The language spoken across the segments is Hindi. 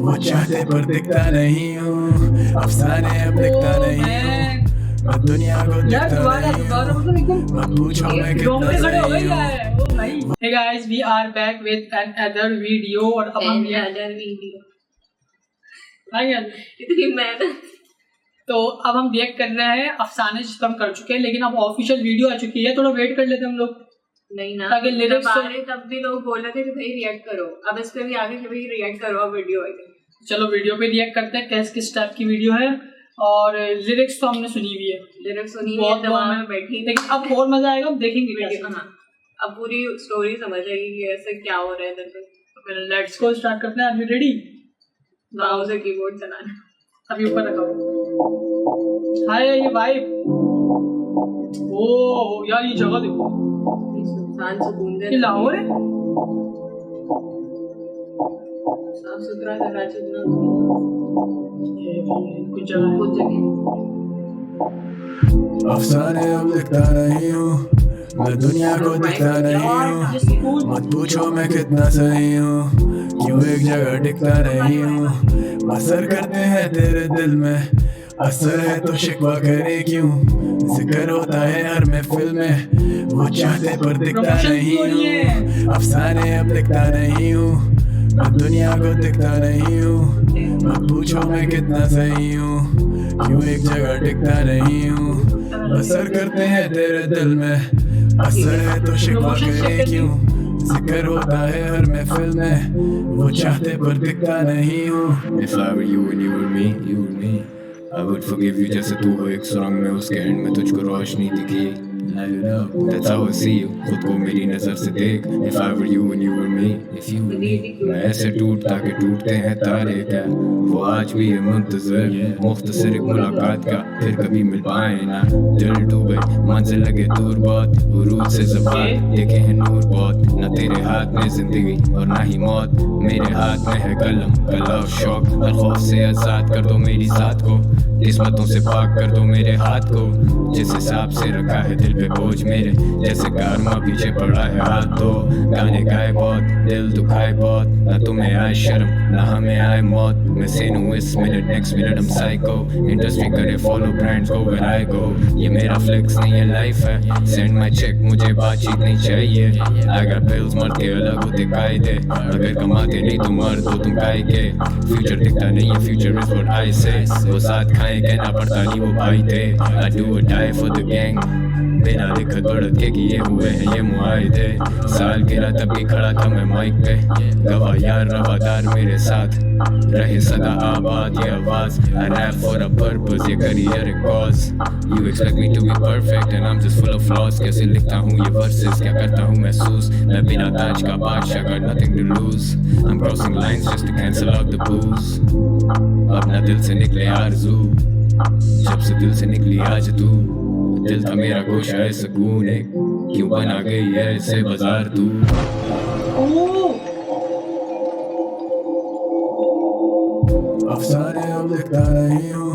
वो चाहते पर दिखता नहीं हूँ, अफसाने अब दिखता नहीं हूँ, मैं दुनिया को दिखता नहीं हूँ, मत पूछो मैं कितना सही हूँ। Hey guys, we are back with another video और अब हम इतनी मेहनत। तो अब हम रिएक्ट कर रहे हैं, अफसाने जिस पर हम कर चुके हैं, लेकिन अब ऑफिशियल वीडियो आ चुकी है, थोड़ा वेट कर लेते हैं हम लोग। नहीं ना, ताकि लिरिक्स तब भी लोग बोल रहे थे कि भाई रिएक्ट करो, अब इस पे भी आगे कि भाई रिएक्ट करो, अब वीडियो आएगी। चलो वीडियो पे रिएक्ट करते हैं, किस टाइप की वीडियो है। और लिरिक्स तो हमने सुनी हुई है, लिरिक्स सुनी हुई है, दिमाग में बैठी, लेकिन अब और मजा आएगा, अब देखेंगे वीडियो। हाँ, अब पूरी स्टोरी समझ आएगी कि ऐसे क्या हो रहा है इधर पे। तो फिर लेट्स गो, स्टार्ट करते हैं। Are you ready? माउस से कीबोर्ड चलाना अभी ऊपर रखा हुआ। हाय ये वाइब, ओ यार ये जगह देखो, सुनसान सुकून दे। ये लाहौर है, साफ सुथरा कराची ना, कुछ जगह अफसाने अब दिखता नहीं हूँ, मैं दुनिया को दिखता नहीं हूँ, मत पूछो मैं कितना सही हूँ, क्यों एक जगह टिकता नहीं हूँ, असर करते हैं तेरे दिल में, असर है तो शिकवा करे क्यों, जिक्र होता है हर महफिल में, वो चाहते पर दिखता नहीं हूँ, अफसाने अब दिखता नहीं हूँ, मैं दुनिया को दिखता नहीं हूँ, मत पूछो मैं कितना सही हूँ, क्यों एक जगह टिकता नहीं हूँ, असर करते हैं तेरे दिल में, असर है तो शिकवा करे क्यों, जिक्र होता है हर महफिल में, वो चाहते पर दिखता नहीं हूँ। If I were you and you were me, you were me, I would forgive you जैसे तू हो एक सुरंग में, उसके एंड में तुझको रोशनी दिखी। That's how I see you, खुद को मेरी नजर से देख। If I were you and you were me, if you were me, मैं ऐसे टूटता कि टूटते हैं तारे क्या, वो आज भी है मुंतज़िर मुख्तसर एक मुलाकात का, फिर कभी मिल पाए ना, दिल डूबे मंजिल लगे दूर बहुत, उरूज से ज़बान देखे हैं नूर बहुत, ना तेरे हाथ में जिंदगी और ना ही मौत, मेरे हाथ में है कलम कला और शौक, हर खौफ से आज़ाद कर दो मेरी ज़ात को, किस्मतों से पाक कर दो मेरे हाथ को, जिस हिसाब से रखा है दिल पे बोझ मेरे, जैसे कारवा पीछे पड़ा है हाथ तो, गाने गाए बहुत दिल दुखाए बहुत, ना तुम्हें आए शर्म ना हमें आए मौत, मैं सेन हूँ इस मिनट नेक्स्ट मिनट हम साइको, इंडस्ट्री करे फॉलो ब्रांड्स को वेयर आई गो, ये मेरा फ्लेक्स नहीं है लाइफ है, सेंड माई चेक मुझे बातचीत नहीं चाहिए, आई गॉट बिल्स मर्द के अलग होते कायदे, अगर कमाते नहीं तो मर्द हो तुम काय के, फ्यूचर दिखता नहीं है फ्यूचर इज व्हाट आई से, वो साथ खाए कहना पड़ता नहीं वो भाई थे, आई डू और डाई फॉर द गैंग, बिना दिक्कत बढ़त के किए हुए हैं ये मुआहिदे, साल गिरा तब भी खड़ा था मैं माइक पे, गवाह यार रवादार मेरे साथ रहे सदा आबाद, ये आवाज I rap for a purpose, ये करियर एक cause, you expect me to be perfect and I'm just full of flaws, कैसे लिखता हूँ ये verses, क्या करता हूँ महसूस, मैं बिना ताज का बादशाह got nothing to lose, I'm crossing lines just to cancel out the booze, अपना दिल से निकले आरज़ू, जब से दिल से निकली आज तू, दिल था मेरा गोशा है सुकून है, क्यों बना गई है ऐसे बाजार तू। अफसाने अब दिखता नहीं हूँ,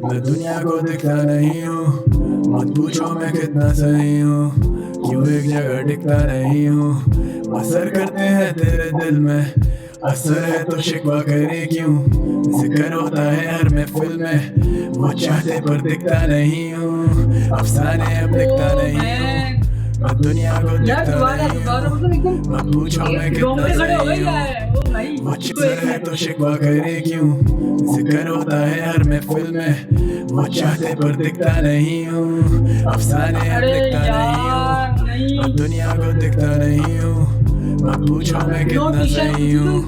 मैं दुनिया को दिखता नहीं हूँ, मत पूछो मैं कितना सही हूँ, क्यों एक जगह टिकता नहीं हूँ, असर करते हैं तेरे दिल में, असर है तो शिकवा करे क्यों, जिक्र होता है हर महफिल में, वो चाहते पर दिखता नहीं हूँ, अफसाने अब दिखता नहीं हूँ, मैं दुनिया को दिखता नहीं हूँ, मत पूछो मैं कितना सही हूँ, वो असर है तो शिकवा करे क्यों, जिक्र होता है हर महफिल में, वो चाहते पर दिखता नहीं हूँ, अफसाने अब दिखता नहीं हूँ, मैं दुनिया को दिखता नहीं हूँ, मत पूछो मैं कितना सही हूँ,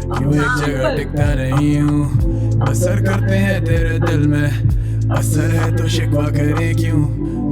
क्यों एक जगह टिकता नहीं हूँ, असर करते हैं तेरे दिल में, असर है तो शिकवा करे क्यों,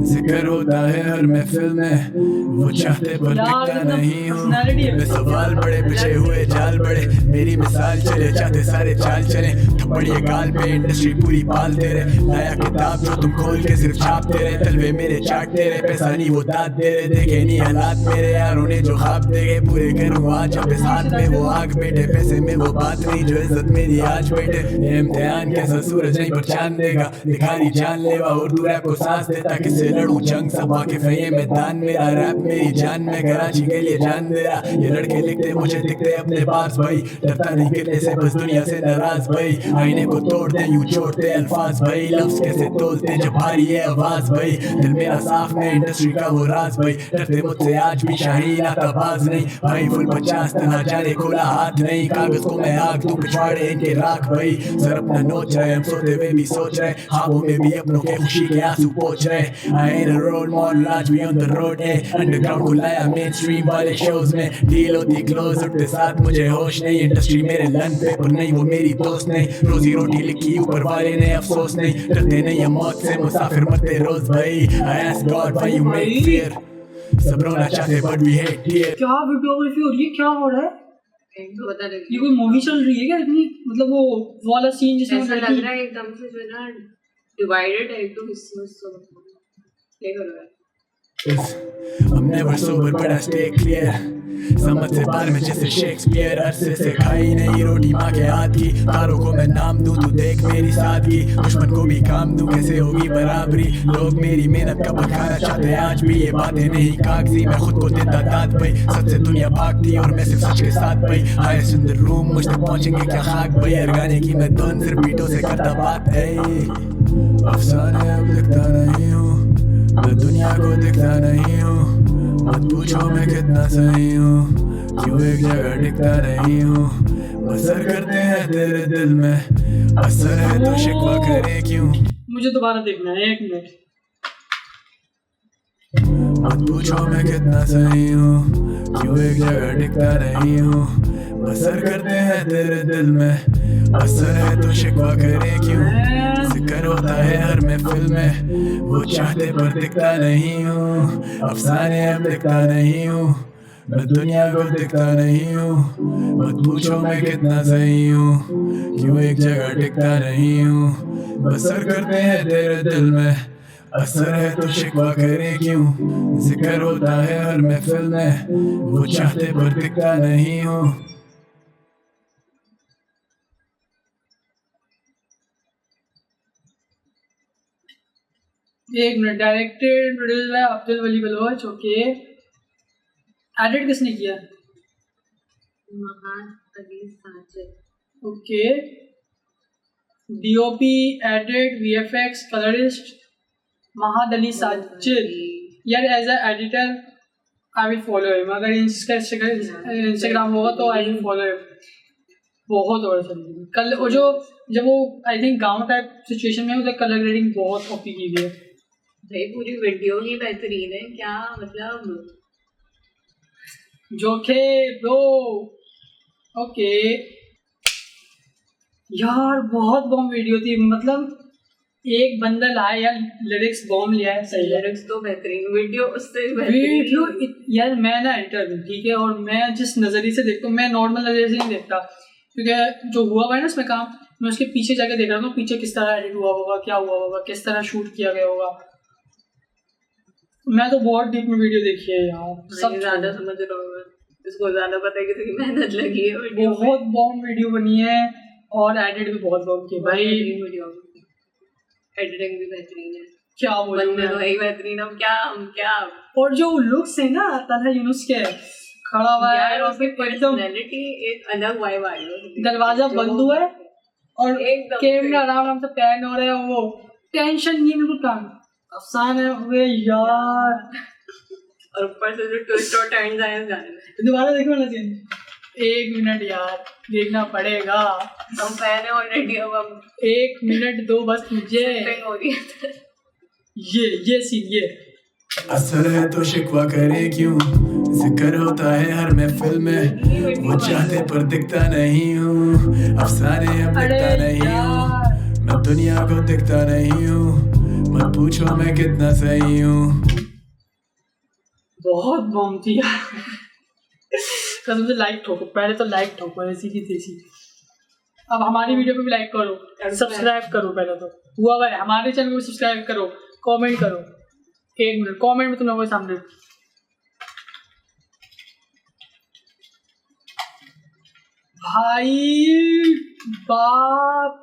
जिक्र होता है हर महफिल में, वो चाहते पर दिखता नहीं हूँ, मैं सवाल बड़े पिछे हुए जाल बड़े, मेरी मिसाल चले चाहते सारे चाल चले, थप्पड़ ये गाल पे इंडस्ट्री पूरी पालते रहे, नया किताब जो तुम खोल के सिर्फ छापते रहे, तलवे मेरे चाटते रहे, पैसा नहीं वो दाद दे रहे, देखे नहीं हालात मेरे यारों ने जो ख्वाब देखे पूरे करूँ आज, अब इस हाथ में वो आग बेटे, पैसे में वो बात नहीं जो इज्जत मेरी आज बेटे, ये इम्तिहान कैसा सूरज नहीं पर चांद देगा, भिखारी जानलेवा उर्दू रैप को सांस देता, किससे लड़ूं जंग सब वाकिफ है ये मैदान मेरा रैप मेरी जान मैं कराची के लिए जान दे रहा ये लड़के लिखते मुझे दिखते अपने पास भाई डरता नहीं गिरने से बस दुनिया से नाराज भाई आईने को तोड़ते यूं छोड़ते अल्फाज भाई लफ्ज कैसे तोलते जब भारी है आवाज भाई दिल मेरा साफ में इंडस्ट्री का वो राज भाई डरते मुझसे आज भी शाहीन आता बाज नहीं भाई फुल 50 तना जाने खुला हाथ नहीं कागज को मैं आग दूं पिछवाड़े इनके राख भाई सर अपना नोच रहे हम सोते हुए भी सोच रहे ख्वाबों में भी अपनों के खुशी के आंसू पोंछ रहे I ain't a role model आज भी on the road है अंडरग्राउंड को लाया मेन स्ट्रीम वाले शोज में डील होती क्लोज उठते साथ मुझे होश नहीं इंडस्ट्री मेरे लन पे पर नहीं वो मेरी दोस्त नहीं रोजी रोटी लिखी ऊपर वाले ने अफसोस नहीं डरते नहीं हम मौत से मुसाफिर मरते रोज भाई I ask God why you make fear सब रोना चाहते but we hate tear क्या वीडियोग्राफी हो रही है, क्या हो रहा है? इनको पता नहीं ये कोई मूवी चल रही है क्या इतनी, मतलब वो वाला सीन जिसमें ऐसा लग रहा है एकदम से जो है ना डिवाइडेड है एक तो हिस्सों में प्ले करो यार I'm never sober but I stay clear समझ से बाहर में जैसे शेक्सपियर अरसे से खाई नहीं रोटी माँ के हाथ की तारों को मैं नाम दूं तू देख मेरी सादगी दुश्मन को भी काम दूं कैसे होगी बराबरी लोग मेरी मेहनत का बखाना चाहते हैं आज भी ये बातें नहीं कागजी मैं खुद को देता दाद भाई सच से दुनिया भागती और मैं सिर्फ सच के साथ भाई हाईएस्ट इन द रूम मुझ तक पहुंचेंगे क्या खाक भाई गाने की मैं धुन सिर्फ बीटों से करता बात है अफसाने अब दिखता नहीं हूँ मैं दुनिया को दिखता नहीं हूँ मत पूछो मैं कितना सही हूँ क्यों एक जगह टिकता नहीं हूँ बसर करते हैं तेरे दिल में असर है तो शिकवा करे क्यों मुझे दोबारा देखना है, 1 मिनट। मत पूछो मैं कितना सही हूँ क्यों एक जगह टिकता नहीं हूँ बसर करते हैं तेरे दिल में असर है तो शिकवा करे क्यों जिक्र होता है हर महफिल में वो चाहते पर दिखता नहीं हूँ अफसाने अब दिखता नहीं हूँ मैं दुनिया को दिखता नहीं हूँ मत पूछो मैं कितना सही हूँ क्यों एक जगह टिकता नहीं हूँ बसर करते हैं तेरे दिल में असर है तो शिकवा करे क्यों जिक्र होता है हर महफिल में वो चाहते पर दिखता नहीं हूँ एक minute. Directed produced by Abdul Wali Baloch. Okay, edit किसने किया? Mahan Ali Sajid. Okay, DOP, edit, VFX, colourist Mahad Ali Sajid. यार as a editor I will follow him, अगर इसका इंस्टाग्राम होगा तो आई विल फॉलो हिम। बहुत और कल वो जो जब वो आई थिंक गांव टाइप सिचुएशन में उधर कलर ग्रेडिंग बहुत ओपी की हुई है भाई, पूरी वीडियो ही बेहतरीन है। क्या मतलब जोखे ब्रो। ओके यार बहुत बॉम्ब वीडियो थी, मतलब एक बंदा लाया यार, लिरिक्स बॉम्ब लिया है। सही लिरिक्स तो बेहतरीन, वीडियो उससे वीडियो यार मैं ना एडिटर हूँ, ठीक है, और मैं जिस नज़रिए से देखता हूँ, मैं नॉर्मल नज़रिए से नहीं देखता, क्योंकि जो हुआ हुआ है ना इसमें काम, मैं उसके पीछे जाके देख रहा हूँ पीछे किस तरह एडिट हुआ होगा, क्या हुआ होगा, किस तरह शूट किया गया होगा। मैं तो बहुत डीप में वीडियो देखी है यार, सब ज़्यादा समझ रहा हूँ, इसको ज़्यादा पता है कि मेहनत लगी है वीडियो में। बहुत बॉम्ब वीडियो बनी है और एडिट भी बहुत बॉम्ब की भाई। वीडियो एडिटिंग भी बेहतरीन है, क्या बोलूं भाई बेहतरीन। हम क्या और जो लुक्स है ना तलहा यूनुस के खड़ा हुआ है और फिर पर्सनालिटी एक अलग वाइब आ रही है। दरवाजा बंद हुआ है और कैमरा आराम से पैन हो रहा है, वो टेंशन नहीं बिल्कुल काम अफसाना हुए यार। और ऊपर से जो ट्विस्ट और टर्न्स आए हैं गाने में, दोबारा देखो ना सीन, 1 मिनट यार देखना पड़ेगा। हम फैन है ऑलरेडी, अब हम 1 मिनट दो बस मुझे। हो रही है ये सीन ये असर है तो शिकवा करे क्यों जिक्र होता है हर महफिल में वो चाहते पर दिखता नहीं हूँ अफसाने अब दिखता नहीं हूँ मैं दुनिया को दिखता नहीं हूँ मत पूछो मैं कितना सही हूँ। बहुत बॉम्ब थी यार कसम से। लाइक ठोको, पहले तो लाइक ठोको ऐसी की तैसी। अब हमारी वीडियो पे भी लाइक करो, सब्सक्राइब करो, पहले तो हुआ भाई हमारे चैनल को सब्सक्राइब करो, कमेंट करो। 1 मिनट कमेंट में तुम लोगों के सामने भाई बाप